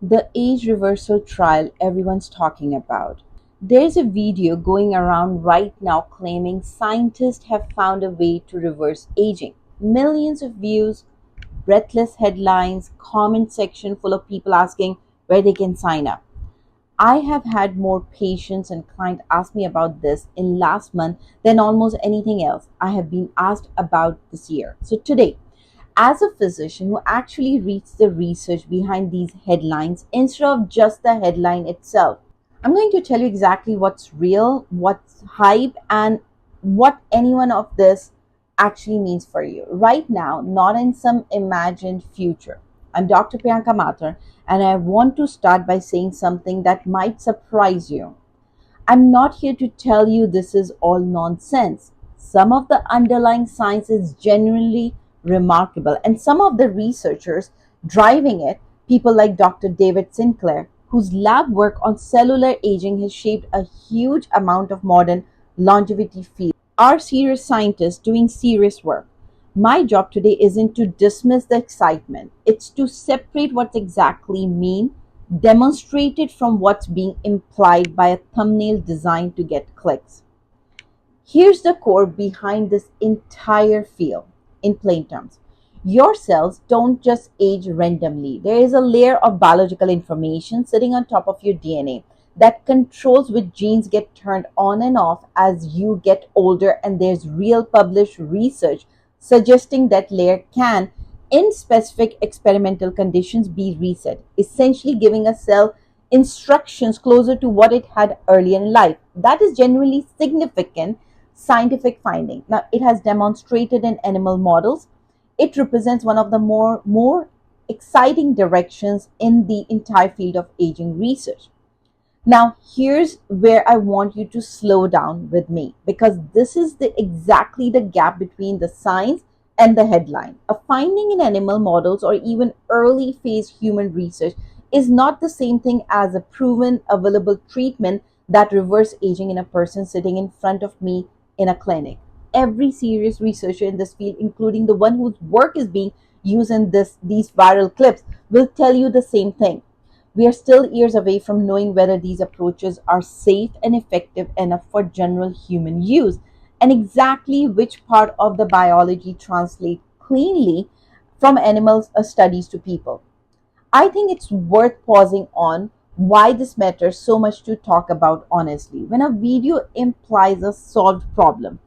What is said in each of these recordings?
The age reversal trial everyone's talking about. There's a video going around right now claiming scientists have found a way to reverse aging. Millions of views, breathless headlines, comment section full of people asking where they can sign up. I have had more patients and clients ask me about this in last month than almost anything else I have been asked about this year. So today, as a physician who actually reads the research behind these headlines instead of just the headline itself, I'm going to tell you exactly what's real, what's hype, and what any one of this actually means for you right now, not in some imagined future. I'm Dr. Priyanka Mathur, and I want to start by saying something that might surprise you. I'm not here to tell you this is all nonsense. Some of the underlying science is genuinely remarkable, and some of the researchers driving it, people like Dr. David Sinclair, whose lab work on cellular aging has shaped a huge amount of modern longevity field, are serious scientists doing serious work. My job today isn't to dismiss the excitement, it's to separate what's exactly mean, demonstrate it from what's being implied by a thumbnail designed to get clicks. Here's the core behind this entire field in plain terms. Your cells don't just age randomly. There is a layer of biological information sitting on top of your DNA that controls which genes get turned on and off as you get older, and there's real published research suggesting that layer can, in specific experimental conditions, be reset, essentially giving a cell instructions closer to what it had earlier in life. That is genuinely significant scientific finding. Now, it has demonstrated in animal models. It represents one of the more exciting directions in the entire field of aging research. Now, here's where I want you to slow down with me because this is exactly the gap between the science and the headline. A finding in animal models or even early phase human research is not the same thing as a proven available treatment that reverse aging in a person sitting in front of me in a clinic. Every serious researcher in this field, including the one whose work is being used in these viral clips, will tell you the same thing. We are still years away from knowing whether these approaches are safe and effective enough for general human use, and exactly which part of the biology translate cleanly from animal studies to people. I think it's worth pausing on why this matters so much to talk about honestly. When a video implies a solved problem,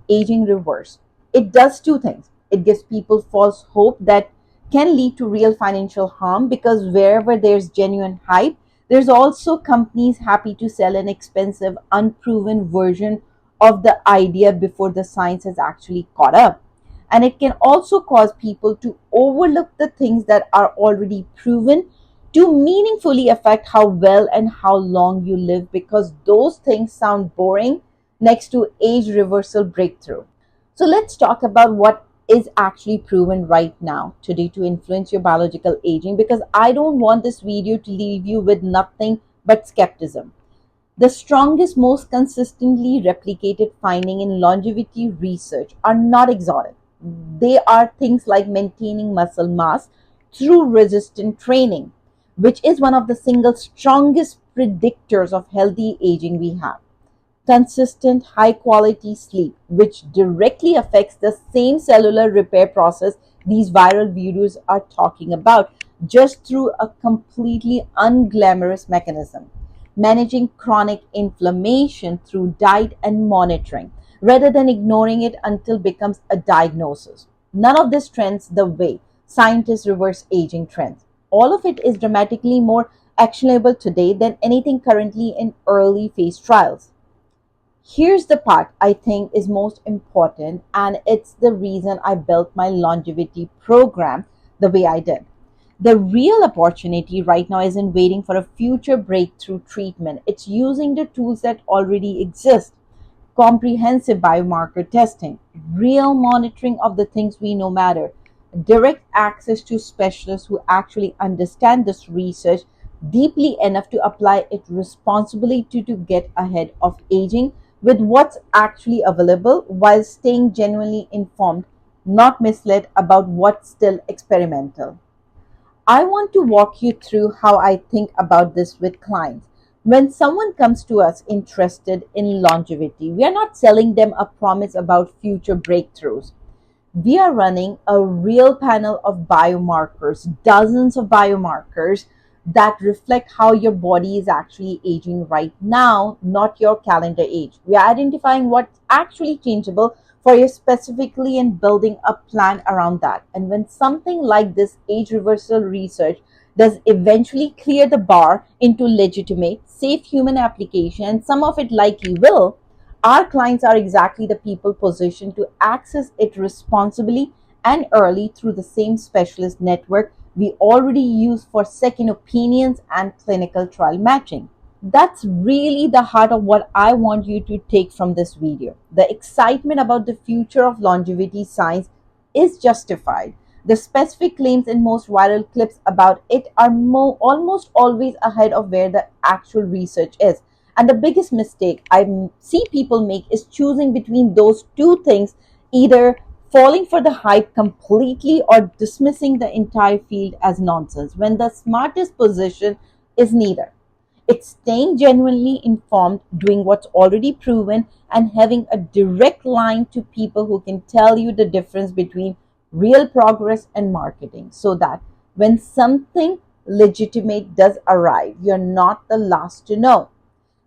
aging reverse, it does two things. It gives people false hope that can lead to real financial harm because wherever there's genuine hype, there's also companies happy to sell an expensive, unproven version of the idea before the science has actually caught up. And it can also cause people to overlook the things that are already proven to meaningfully affect how well and how long you live because those things sound boring next to age reversal breakthrough. So let's talk about what is actually proven right now today to influence your biological aging because I don't want this video to leave you with nothing but skepticism. The strongest, most consistently replicated finding in longevity research are not exotic. They are things like maintaining muscle mass through resistant training, which is one of the single strongest predictors of healthy aging we have. Consistent, high quality sleep, which directly affects the same cellular repair process these viral videos are talking about, just through a completely unglamorous mechanism. Managing chronic inflammation through diet and monitoring, rather than ignoring it until it becomes a diagnosis. None of this trends the way scientists reverse aging trends. All of it is dramatically more actionable today than anything currently in early phase trials. Here's the part I think is most important, and it's the reason I built my longevity program the way I did. The real opportunity right now isn't waiting for a future breakthrough treatment, it's using the tools that already exist: comprehensive biomarker testing, real monitoring of the things we know matter, direct access to specialists who actually understand this research deeply enough to apply it responsibly to get ahead of aging with what's actually available while staying genuinely informed, not misled about what's still experimental. I want to walk you through how I think about this with clients. When someone comes to us interested in longevity, we are not selling them a promise about future breakthroughs. We are running a real panel of biomarkers, dozens of biomarkers that reflect how your body is actually aging right now, not your calendar age. We are identifying what's actually changeable for you specifically and building a plan around that. And when something like this age reversal research does eventually clear the bar into legitimate, safe human application, and some of it likely will, our clients are exactly the people positioned to access it responsibly and early through the same specialist network we already use for second opinions and clinical trial matching. That's really the heart of what I want you to take from this video. The excitement about the future of longevity science is justified. The specific claims in most viral clips about it are almost always ahead of where the actual research is. And the biggest mistake I see people make is choosing between those two things, either falling for the hype completely or dismissing the entire field as nonsense, when the smartest position is neither. It's staying genuinely informed, doing what's already proven, and having a direct line to people who can tell you the difference between real progress and marketing, so that when something legitimate does arrive, you're not the last to know.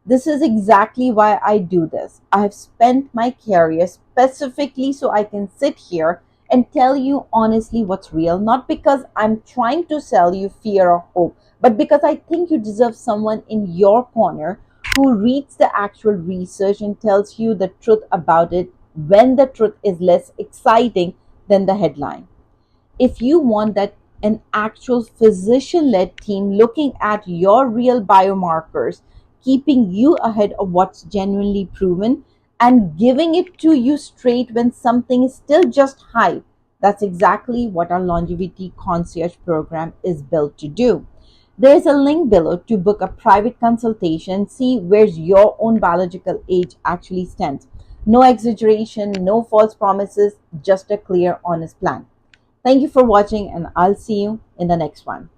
This is exactly why I do this. I have spent my career specifically so I can sit here and tell you honestly what's real, not because I'm trying to sell you fear or hope, but because I think you deserve someone in your corner who reads the actual research and tells you the truth about it when the truth is less exciting than the headline. If you want that, an actual physician led team looking at your real biomarkers, keeping you ahead of what's genuinely proven, and giving it to you straight when something is still just hype. That's exactly what our longevity concierge program is built to do. There's a link below to book a private consultation and see where your own biological age actually stands. No exaggeration, no false promises, just a clear, honest plan. Thank you for watching, and I'll see you in the next one.